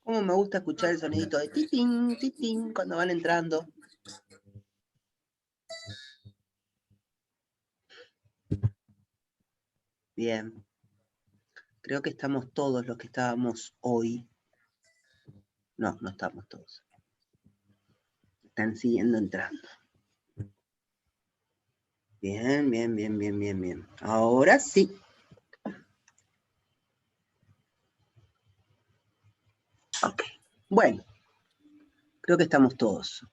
Cómo me gusta escuchar el sonidito de titín, titín, cuando van entrando. Bien. Creo que estamos todos los que estábamos hoy. No, no estamos todos. Están siguiendo entrando. Bien, bien, bien, bien, bien, bien. Ahora sí. Ok. Bueno. Creo que estamos todos.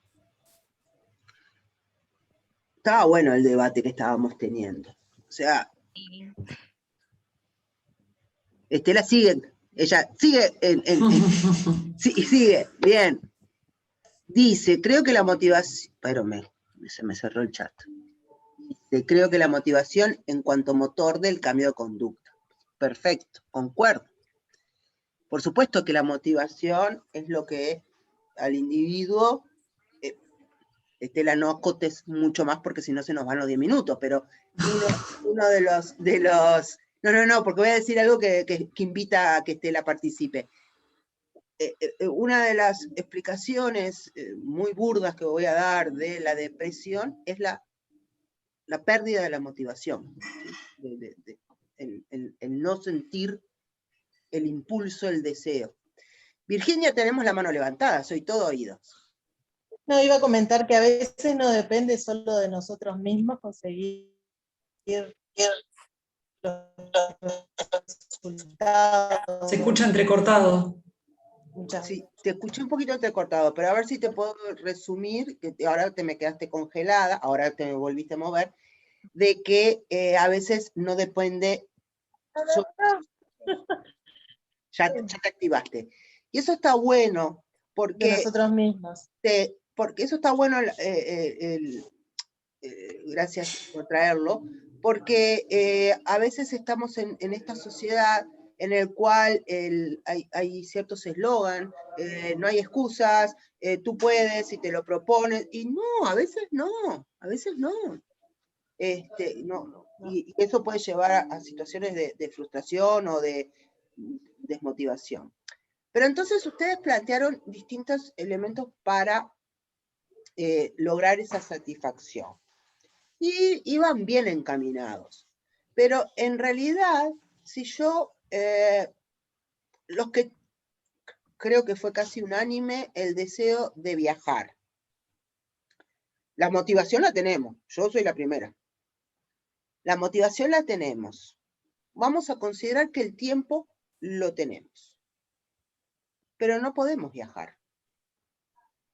Estaba bueno el debate que estábamos teniendo. O sea, Estela sigue, ella sigue sigue, bien. Dice, creo que la motivación, pero se me cerró el chat. Dice, creo que la motivación en cuanto motor del cambio de conducta. Perfecto, concuerdo. Por supuesto que la motivación es lo que al individuo, Estela, no acotes mucho más porque si no se nos van los 10 minutos, pero uno de los, no, porque voy a decir algo que invita a que Estela participe. Una de las explicaciones muy burdas que voy a dar de la depresión es la pérdida de la motivación, ¿sí? El no sentir el impulso, el deseo. Virginia, tenemos la mano levantada, soy todo oídos. No, iba a comentar que a veces no depende solo de nosotros mismos conseguir los resultados. Se escucha entrecortado. Sí, te escuché un poquito entrecortado, pero a ver si te puedo resumir, que ahora te me quedaste congelada, ahora te volviste a mover, de que a veces no depende... Ya te activaste. Y eso está bueno, porque... De nosotros mismos. Porque eso está bueno, gracias por traerlo, porque a veces estamos en esta sociedad en el cual hay ciertos eslogan, no hay excusas, tú puedes si te lo propones, y no, a veces no, a veces no. Y eso puede llevar a situaciones de frustración o de desmotivación. Pero entonces ustedes plantearon distintos elementos para lograr esa satisfacción. Y iban bien encaminados. Pero en realidad, si yo, los que creo que fue casi unánime, el deseo de viajar. La motivación la tenemos, yo soy la primera. La motivación la tenemos. Vamos a considerar que el tiempo lo tenemos. Pero no podemos viajar.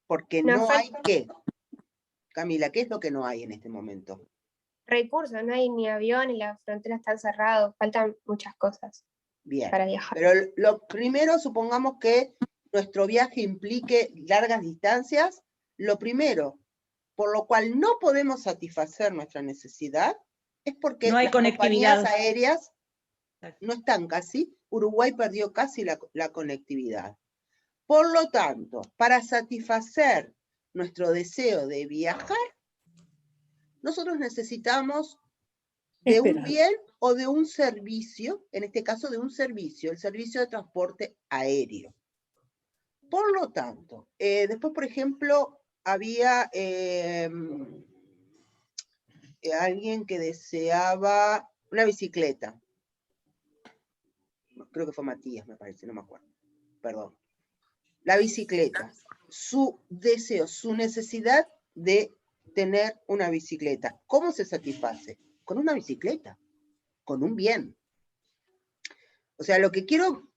Porque no hay qué. Camila, ¿qué es lo que no hay en este momento? Recursos, no hay ni avión y las fronteras están cerradas, faltan muchas cosas. Bien, para viajar. pero lo primero, supongamos que nuestro viaje implique largas distancias, lo primero, por lo cual no podemos satisfacer nuestra necesidad, es porque no hay las conectividad. compañías aéreas no están casi, Uruguay perdió casi la conectividad. Por lo tanto, para satisfacer nuestro deseo de viajar, nosotros necesitamos de un bien o de un servicio, en este caso de un servicio, el servicio de transporte aéreo. Por lo tanto, después, por ejemplo, había alguien que deseaba una bicicleta. Creo que fue Matías, me parece, no me acuerdo. Perdón. La bicicleta. Su deseo, su necesidad de tener una bicicleta. ¿Cómo se satisface? Con una bicicleta. Con un bien. O sea, lo que quiero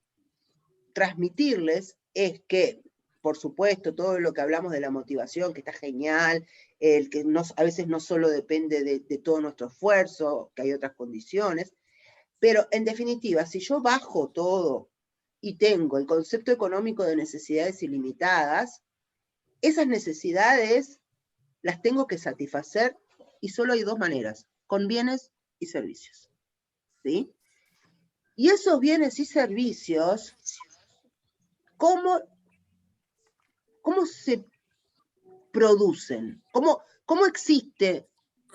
transmitirles es que, por supuesto, todo lo que hablamos de la motivación, que está genial, el que a veces no solo depende de todo nuestro esfuerzo, que hay otras condiciones, pero en definitiva, si yo bajo todo y tengo el concepto económico de necesidades ilimitadas, esas necesidades las tengo que satisfacer y solo hay dos maneras, con bienes y servicios. ¿Sí? Y esos bienes y servicios, ¿cómo se producen? ¿Cómo existe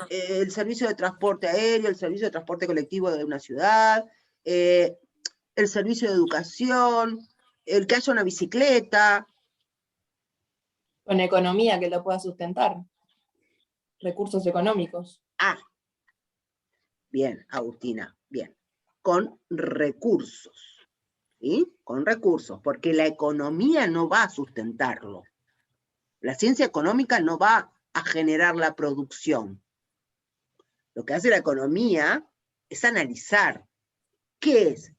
el servicio de transporte aéreo, el servicio de transporte colectivo de una ciudad? el servicio de educación, el que haya una bicicleta. Con economía que lo pueda sustentar. Recursos económicos. Ah, bien, Agustina, bien. Con recursos, ¿sí? Con recursos, porque la economía no va a sustentarlo. La ciencia económica no va a generar la producción. Lo que hace la economía es analizar qué es.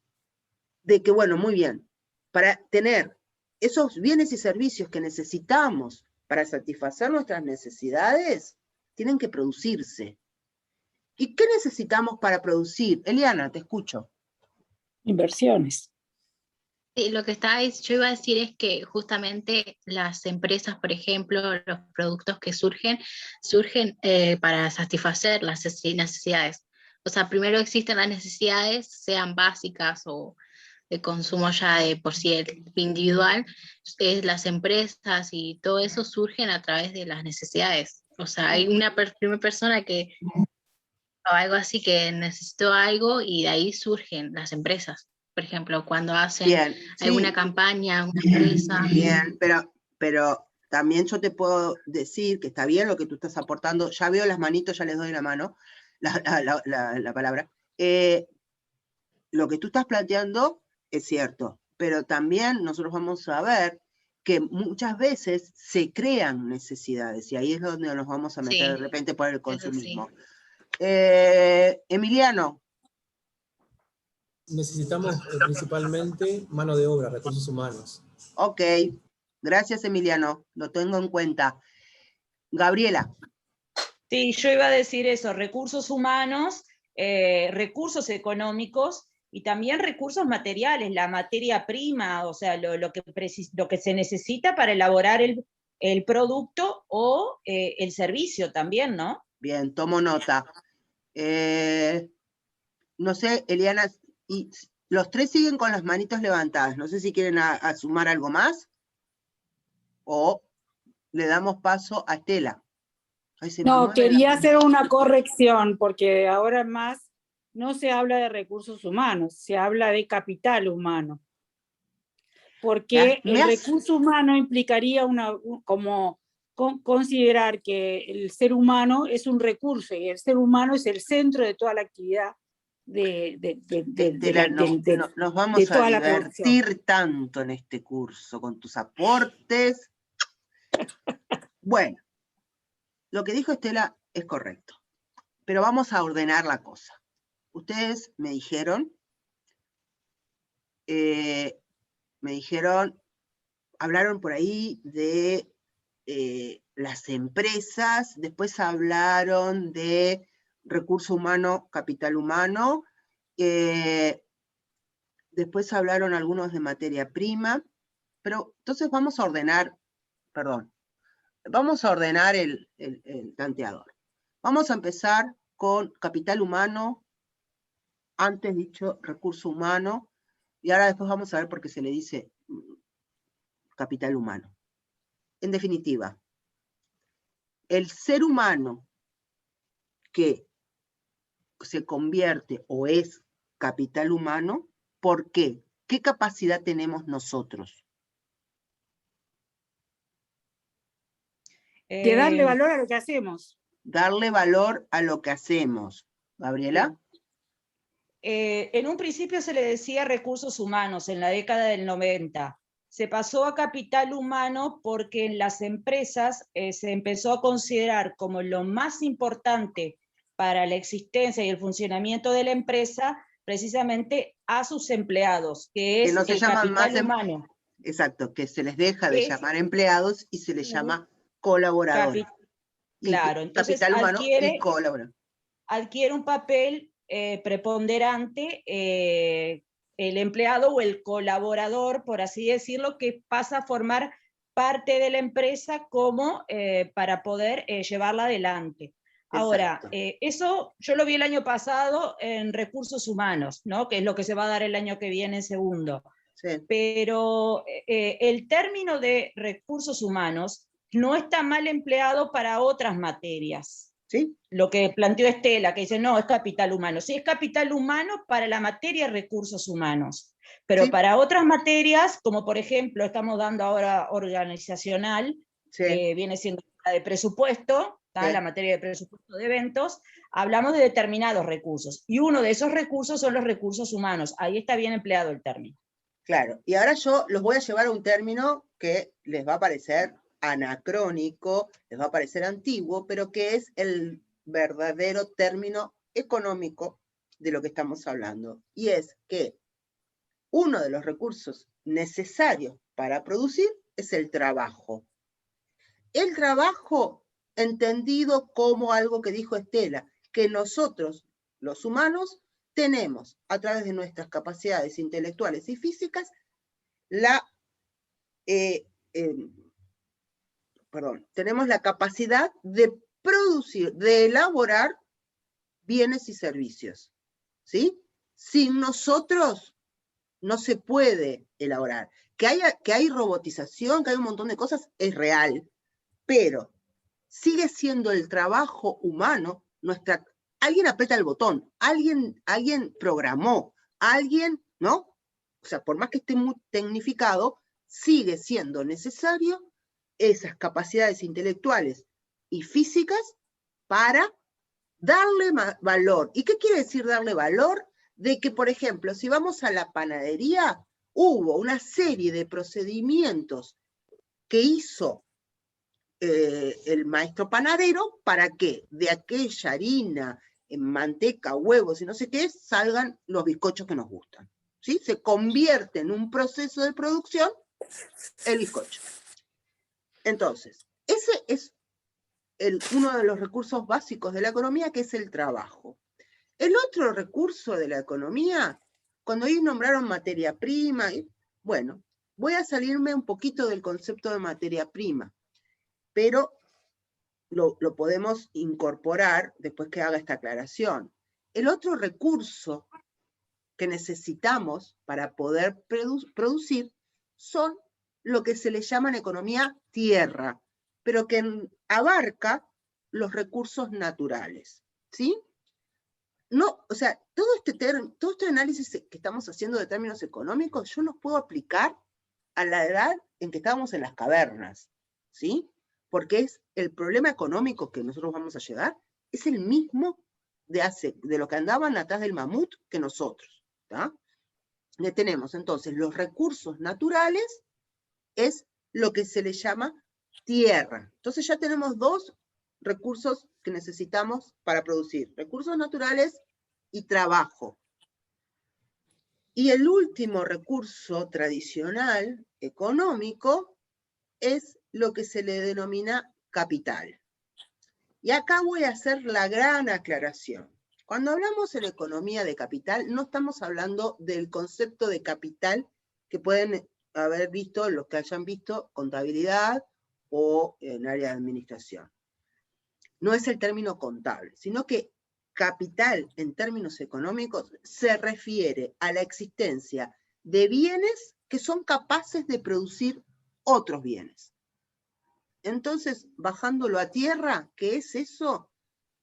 De que, bueno, muy bien, para tener esos bienes y servicios que necesitamos para satisfacer nuestras necesidades, tienen que producirse. ¿Y qué necesitamos para producir? Eliana, te escucho. Inversiones. Sí, yo iba a decir es que justamente las empresas, por ejemplo, los productos que surgen para satisfacer las necesidades. O sea, primero existen las necesidades, sean básicas o de consumo ya de por sí individual, las empresas y todo eso surgen a través de las necesidades. O sea, hay una primera persona que, o algo así que necesitó algo y de ahí surgen las empresas. Por ejemplo, cuando hacen Bien, alguna sí, campaña, una empresa. bien, pero también yo te puedo decir que está bien lo que tú estás aportando. Ya veo las manitos, ya les doy la mano, la palabra. Lo que tú estás planteando es cierto, pero también nosotros vamos a ver que muchas veces se crean necesidades y ahí es donde nos vamos a meter de repente por el consumismo. Sí. Emiliano. Necesitamos principalmente mano de obra, recursos humanos. Ok, gracias Emiliano, lo tengo en cuenta. Gabriela. Sí, yo iba a decir eso, recursos humanos, recursos económicos y también recursos materiales, la materia prima, o sea, lo que se necesita para elaborar el producto o el servicio también, ¿no? Bien, tomo nota. No sé, Eliana, y los tres siguen con las manitos levantadas. No sé si quieren a sumar algo más o le damos paso a Estela. No, quería hacer una corrección, porque ahora más no se habla de recursos humanos, se habla de capital humano. Porque el recurso humano implicaría considerar que el ser humano es un recurso y el ser humano es el centro de toda la actividad nos vamos a divertir tanto en este curso con tus aportes. Bueno, lo que dijo Estela es correcto, pero vamos a ordenar la cosa. Ustedes me dijeron, hablaron por ahí de las empresas, después hablaron de recurso humano, capital humano, después hablaron algunos de materia prima, pero entonces vamos a ordenar, vamos a ordenar el tanteador. Vamos a empezar con capital humano, antes dicho recurso humano, y ahora después vamos a ver por qué se le dice capital humano. En definitiva, el ser humano que se convierte o es capital humano, ¿por qué? ¿Qué capacidad tenemos nosotros? De darle valor a lo que hacemos. Darle valor a lo que hacemos. ¿Gabriela? En un principio se le decía recursos humanos en la década del 90. Se pasó a capital humano porque en las empresas se empezó a considerar como lo más importante para la existencia y el funcionamiento de la empresa precisamente a sus empleados, que es el capital humano. Exacto, que se les deja de llamar empleados y se les llama colaboradores. Claro, entonces adquiere un papel preponderante el empleado o el colaborador, por así decirlo, que pasa a formar parte de la empresa como para poder llevarla adelante. Ahora, eso yo lo vi el año pasado en recursos humanos, ¿no? Que es lo que se va a dar el año que viene en segundo. Sí. Pero el término de recursos humanos no está mal empleado para otras materias. ¿Sí? Lo que planteó Estela, que dice, no, es capital humano. Sí, es capital humano para la materia de recursos humanos, pero Sí. para otras materias, como por ejemplo, estamos dando ahora organizacional, Sí. que viene siendo la de presupuesto, Sí. la materia de presupuesto de eventos, hablamos de determinados recursos, y uno de esos recursos son los recursos humanos. Ahí está bien empleado el término. Claro, y ahora yo los voy a llevar a un término que les va a parecer anacrónico, les va a parecer antiguo, pero que es el verdadero término económico de lo que estamos hablando. Y es que uno de los recursos necesarios para producir es el trabajo. El trabajo entendido como algo que dijo Estela, que nosotros, los humanos, tenemos a través de nuestras capacidades intelectuales y físicas tenemos la capacidad de producir, de elaborar bienes y servicios, ¿sí? Sin nosotros no se puede elaborar. Que hay robotización, que hay un montón de cosas, es real, pero sigue siendo el trabajo humano, alguien aprieta el botón, alguien programó, alguien, ¿no? O sea, por más que esté muy tecnificado, sigue siendo necesario esas capacidades intelectuales y físicas para darle valor. ¿Y qué quiere decir darle valor? De que, por ejemplo, si vamos a la panadería, hubo una serie de procedimientos que hizo el maestro panadero para que de aquella harina, manteca, huevos y no sé qué, salgan los bizcochos que nos gustan. ¿Sí? Se convierte en un proceso de producción el bizcocho. Entonces, ese es uno de los recursos básicos de la economía, que es el trabajo. El otro recurso de la economía, cuando ellos nombraron materia prima, bueno, voy a salirme un poquito del concepto de materia prima, pero lo podemos incorporar después que haga esta aclaración. El otro recurso que necesitamos para poder producir son lo que se le llama en economía tierra, pero que abarca los recursos naturales, ¿sí? No, o sea, todo este análisis que estamos haciendo de términos económicos, yo los puedo aplicar a la edad en que estábamos en las cavernas, ¿sí? Porque es el problema económico que nosotros vamos a llegar, es el mismo de lo que andaban atrás del mamut que nosotros, ¿tá? Tenemos entonces los recursos naturales, es lo que se le llama tierra. Entonces ya tenemos dos recursos que necesitamos para producir, recursos naturales y trabajo. Y el último recurso tradicional económico es lo que se le denomina capital. Y acá voy a hacer la gran aclaración. Cuando hablamos en economía de capital, no estamos hablando del concepto de capital que pueden haber visto los que hayan visto contabilidad o en área de administración. No es el término contable, sino que capital en términos económicos se refiere a la existencia de bienes que son capaces de producir otros bienes. Entonces, bajándolo a tierra, ¿qué es eso?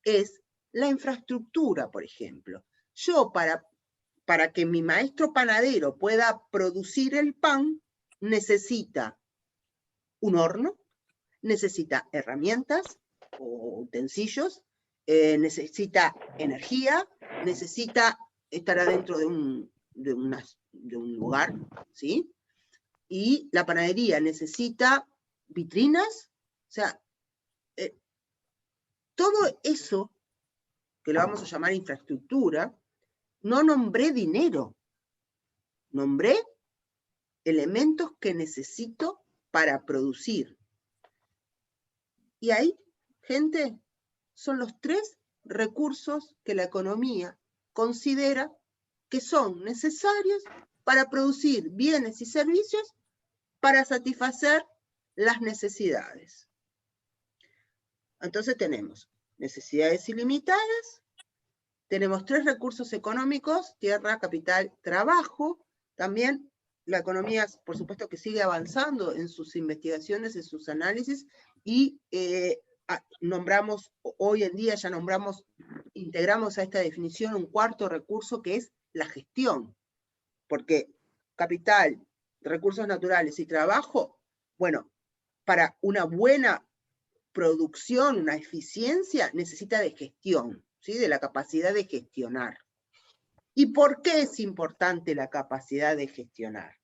Es la infraestructura, por ejemplo. Yo, para que mi maestro panadero pueda producir el pan, necesita un horno, necesita herramientas o utensilios, necesita energía, necesita estar adentro de un lugar, ¿sí? Y la panadería necesita vitrinas, o sea, todo eso, que lo vamos a llamar infraestructura, no nombré dinero, nombré elementos que necesito para producir. Y ahí, gente, son los tres recursos que la economía considera que son necesarios para producir bienes y servicios para satisfacer las necesidades. Entonces tenemos necesidades ilimitadas, tenemos tres recursos económicos, tierra, capital, trabajo. También la economía, por supuesto, que sigue avanzando en sus investigaciones, en sus análisis, y hoy en día ya integramos a esta definición un cuarto recurso que es la gestión. Porque capital, recursos naturales y trabajo, bueno, para una buena producción, una eficiencia, necesita de gestión, ¿sí? De la capacidad de gestionar. ¿Y por qué es importante la capacidad de gestionar?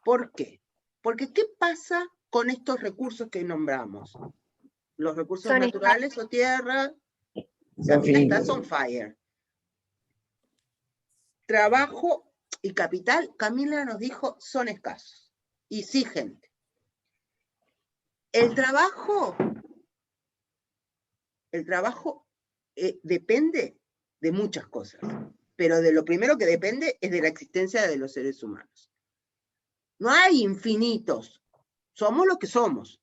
¿Por qué? Porque ¿qué pasa con estos recursos que nombramos? Los recursos Son naturales o tierra, estás on fire. Trabajo y capital, Camila nos dijo, son escasos. Y sí, gente. El trabajo depende de muchas cosas, pero de lo primero que depende es de la existencia de los seres humanos. No hay infinitos, somos lo que somos.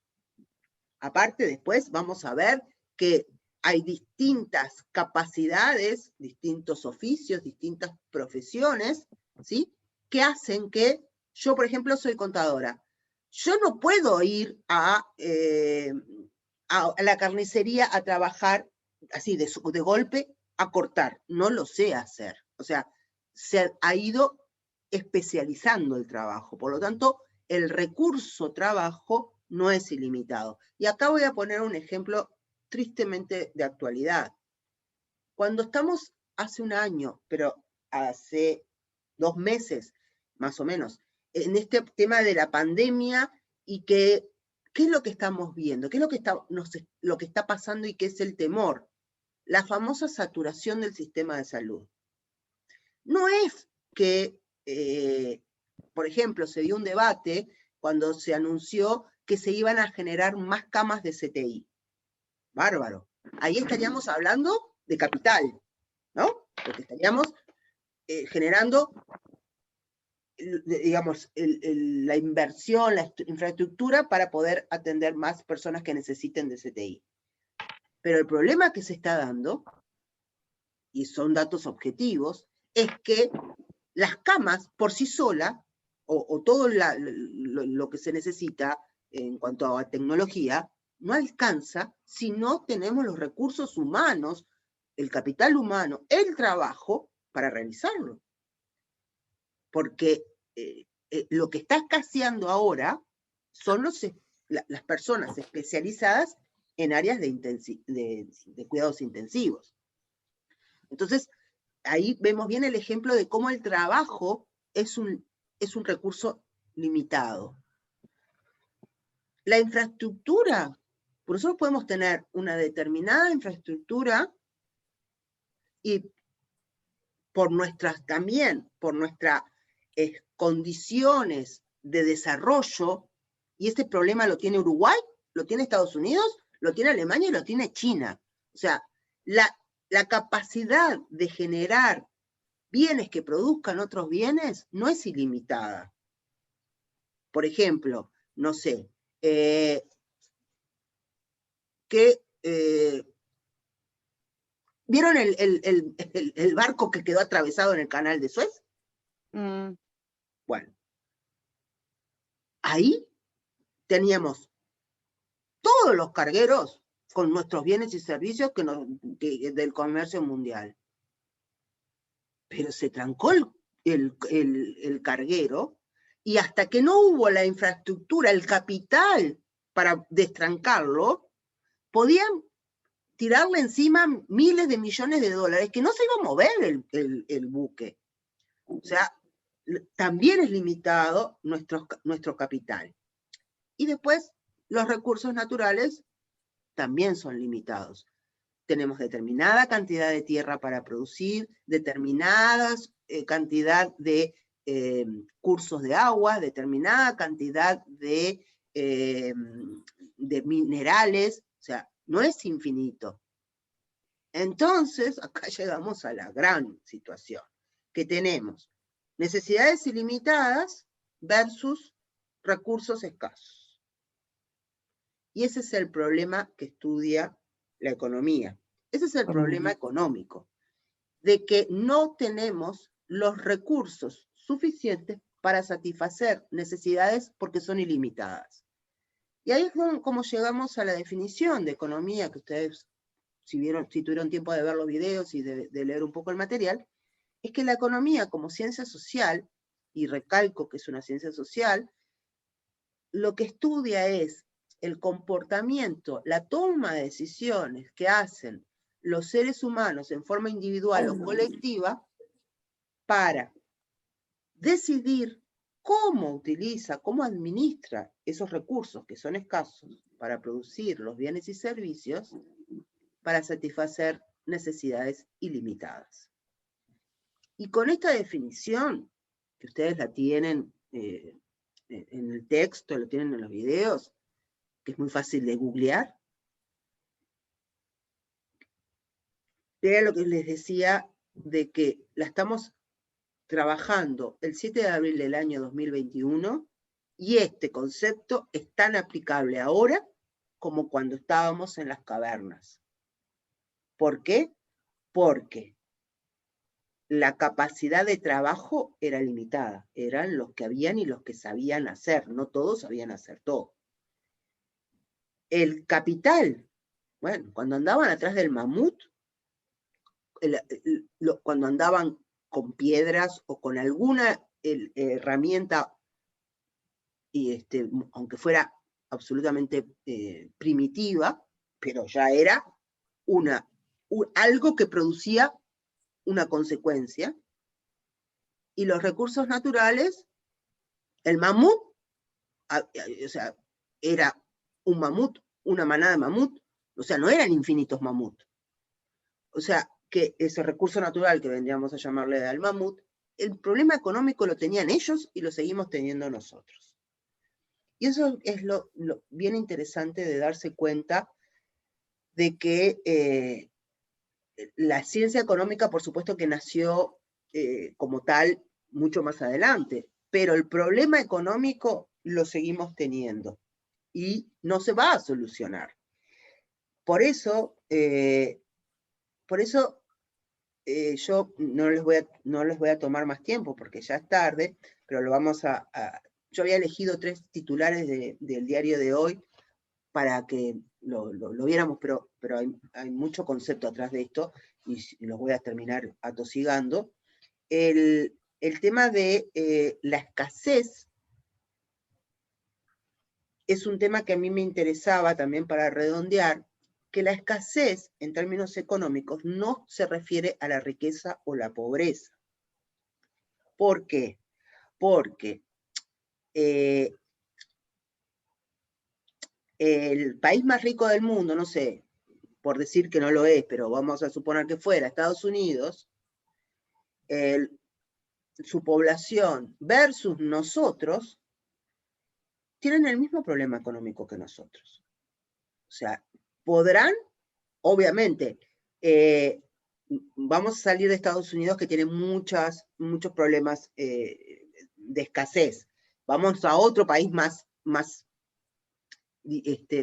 Aparte, después vamos a ver que hay distintas capacidades, distintos oficios, distintas profesiones, ¿sí? Que hacen que, yo por ejemplo soy contadora, yo no puedo ir a la carnicería a trabajar así de golpe a cortar, no lo sé hacer. O sea, se ha ido especializando el trabajo, por lo tanto, el recurso trabajo no es ilimitado. Y acá voy a poner un ejemplo tristemente de actualidad. Cuando estamos hace un año, pero hace 2 meses, más o menos, en este tema de la pandemia y ¿qué es lo que estamos viendo? ¿Qué es lo que está pasando y qué es el temor? La famosa saturación del sistema de salud. No es que, por ejemplo, se dio un debate cuando se anunció que se iban a generar más camas de CTI. Bárbaro. Ahí estaríamos hablando de capital, ¿no? Porque estaríamos generando, digamos, la inversión, la infraestructura para poder atender más personas que necesiten de CTI. Pero el problema que se está dando, y son datos objetivos, es que las camas por sí solas, o todo lo que se necesita en cuanto a tecnología, no alcanza si no tenemos los recursos humanos, el capital humano, el trabajo para realizarlo. Porque lo que está escaseando ahora son las personas especializadas en áreas de cuidados intensivos. Entonces, ahí vemos bien el ejemplo de cómo el trabajo es un recurso limitado. La infraestructura, por nosotros podemos tener una determinada infraestructura y por nuestras condiciones de desarrollo, y este problema lo tiene Uruguay, lo tiene Estados Unidos, lo tiene Alemania y lo tiene China. O sea, la capacidad de generar bienes que produzcan otros bienes no es ilimitada. Por ejemplo, no sé, ¿vieron el barco que quedó atravesado en el canal de Suez? Bueno, ahí teníamos todos los cargueros con nuestros bienes y servicios del comercio mundial. Pero se trancó el carguero, y hasta que no hubo la infraestructura, el capital para destrancarlo, podían tirarle encima miles de millones de dólares, que no se iba a mover el buque. O sea, también es limitado nuestro capital. Y después, los recursos naturales también son limitados. Tenemos determinada cantidad de tierra para producir, determinada cantidad de cursos de agua, determinada cantidad de minerales, o sea, no es infinito. Entonces, acá llegamos a la gran situación, que tenemos necesidades ilimitadas versus recursos escasos. Y ese es el problema que estudia la economía. Ese es el problema económico, de que no tenemos los recursos suficientes para satisfacer necesidades porque son ilimitadas. Y ahí es como llegamos a la definición de economía, que ustedes, si tuvieron tiempo de ver los videos y de leer un poco el material, es que la economía como ciencia social, y recalco que es una ciencia social, lo que estudia es el comportamiento, la toma de decisiones que hacen los seres humanos en forma individual o colectiva para decidir cómo utiliza, cómo administra esos recursos que son escasos para producir los bienes y servicios para satisfacer necesidades ilimitadas. Y con esta definición, que ustedes la tienen en el texto, lo tienen en los videos, que es muy fácil de googlear, era lo que les decía de que la estamos trabajando el 7 de abril del año 2021 y este concepto es tan aplicable ahora como cuando estábamos en las cavernas. ¿Por qué? Porque la capacidad de trabajo era limitada. Eran los que habían y los que sabían hacer. No todos sabían hacer todo. El capital, bueno, cuando andaban atrás del mamut, cuando andaban con piedras o con alguna herramienta, y aunque fuera absolutamente primitiva, pero ya era algo que producía una consecuencia. Y los recursos naturales, el mamut, o sea, era un mamut, una manada de mamut, o sea, no eran infinitos mamut. O sea, que ese recurso natural que vendríamos a llamarle al mamut, el problema económico lo tenían ellos y lo seguimos teniendo nosotros. Y eso es lo bien interesante de darse cuenta de que la ciencia económica, por supuesto que nació como tal mucho más adelante, pero el problema económico lo seguimos teniendo y no se va a solucionar. Por eso yo no les voy a tomar más tiempo porque ya es tarde, pero lo vamos yo había elegido 3 titulares del diario de hoy para que lo viéramos, pero hay mucho concepto atrás de esto y los voy a terminar atosigando. El tema de la escasez es un tema que a mí me interesaba también para redondear, que la escasez en términos económicos no se refiere a la riqueza o la pobreza. ¿Por qué? Porque el país más rico del mundo, no sé, por decir que no lo es, pero vamos a suponer que fuera Estados Unidos, su población versus nosotros, tienen el mismo problema económico que nosotros. O sea, podrán, obviamente, vamos a salir de Estados Unidos que tiene muchos problemas de escasez. Vamos a otro país más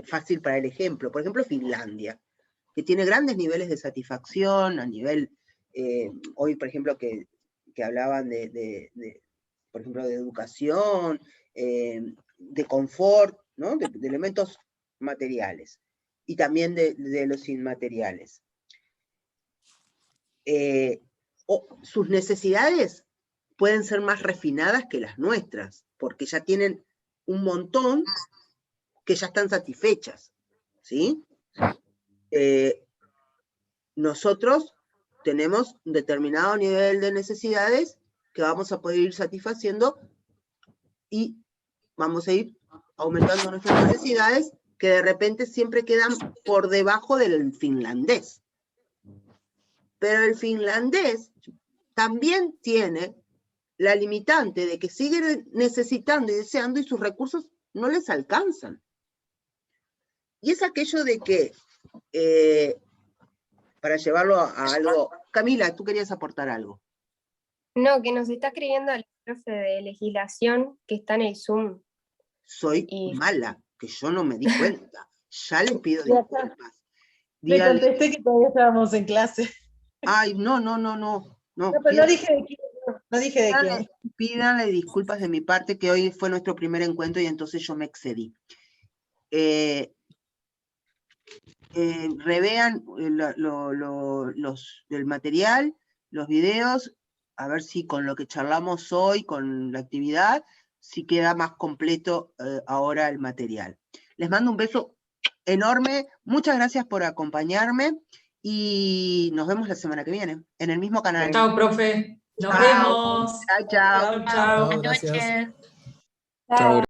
fácil para el ejemplo. Por ejemplo, Finlandia, que tiene grandes niveles de satisfacción a nivel, hoy por ejemplo que hablaban por ejemplo, de educación, de confort, ¿no? de elementos materiales, y también de los inmateriales. Sus necesidades pueden ser más refinadas que las nuestras, porque ya tienen un montón que ya están satisfechas, ¿sí? Nosotros tenemos un determinado nivel de necesidades que vamos a poder ir satisfaciendo y vamos a ir aumentando nuestras necesidades que de repente siempre quedan por debajo del finlandés. Pero el finlandés también tiene la limitante de que sigue necesitando y deseando y sus recursos no les alcanzan. Y es aquello de que, para llevarlo a algo... Camila, tú querías aportar algo. No, que nos está escribiendo el profe de legislación que está en el Zoom. Soy mala, que yo no me di cuenta. Ya les pido Ya disculpas. Le contesté que todavía estábamos en clase. Ay, no. No, pero no dije de quién. No dije de quién. Pídanle disculpas de mi parte, que hoy fue nuestro primer encuentro y entonces yo me excedí. revean el material, los videos, a ver si con lo que charlamos hoy, con la actividad, si queda más completo ahora el material. Les mando un beso enorme, muchas gracias por acompañarme y nos vemos la semana que viene, en el mismo canal. Chao, profe. Nos Chao. vemos. Chao, chao. Chao, chao. Chao, gracias. Chao.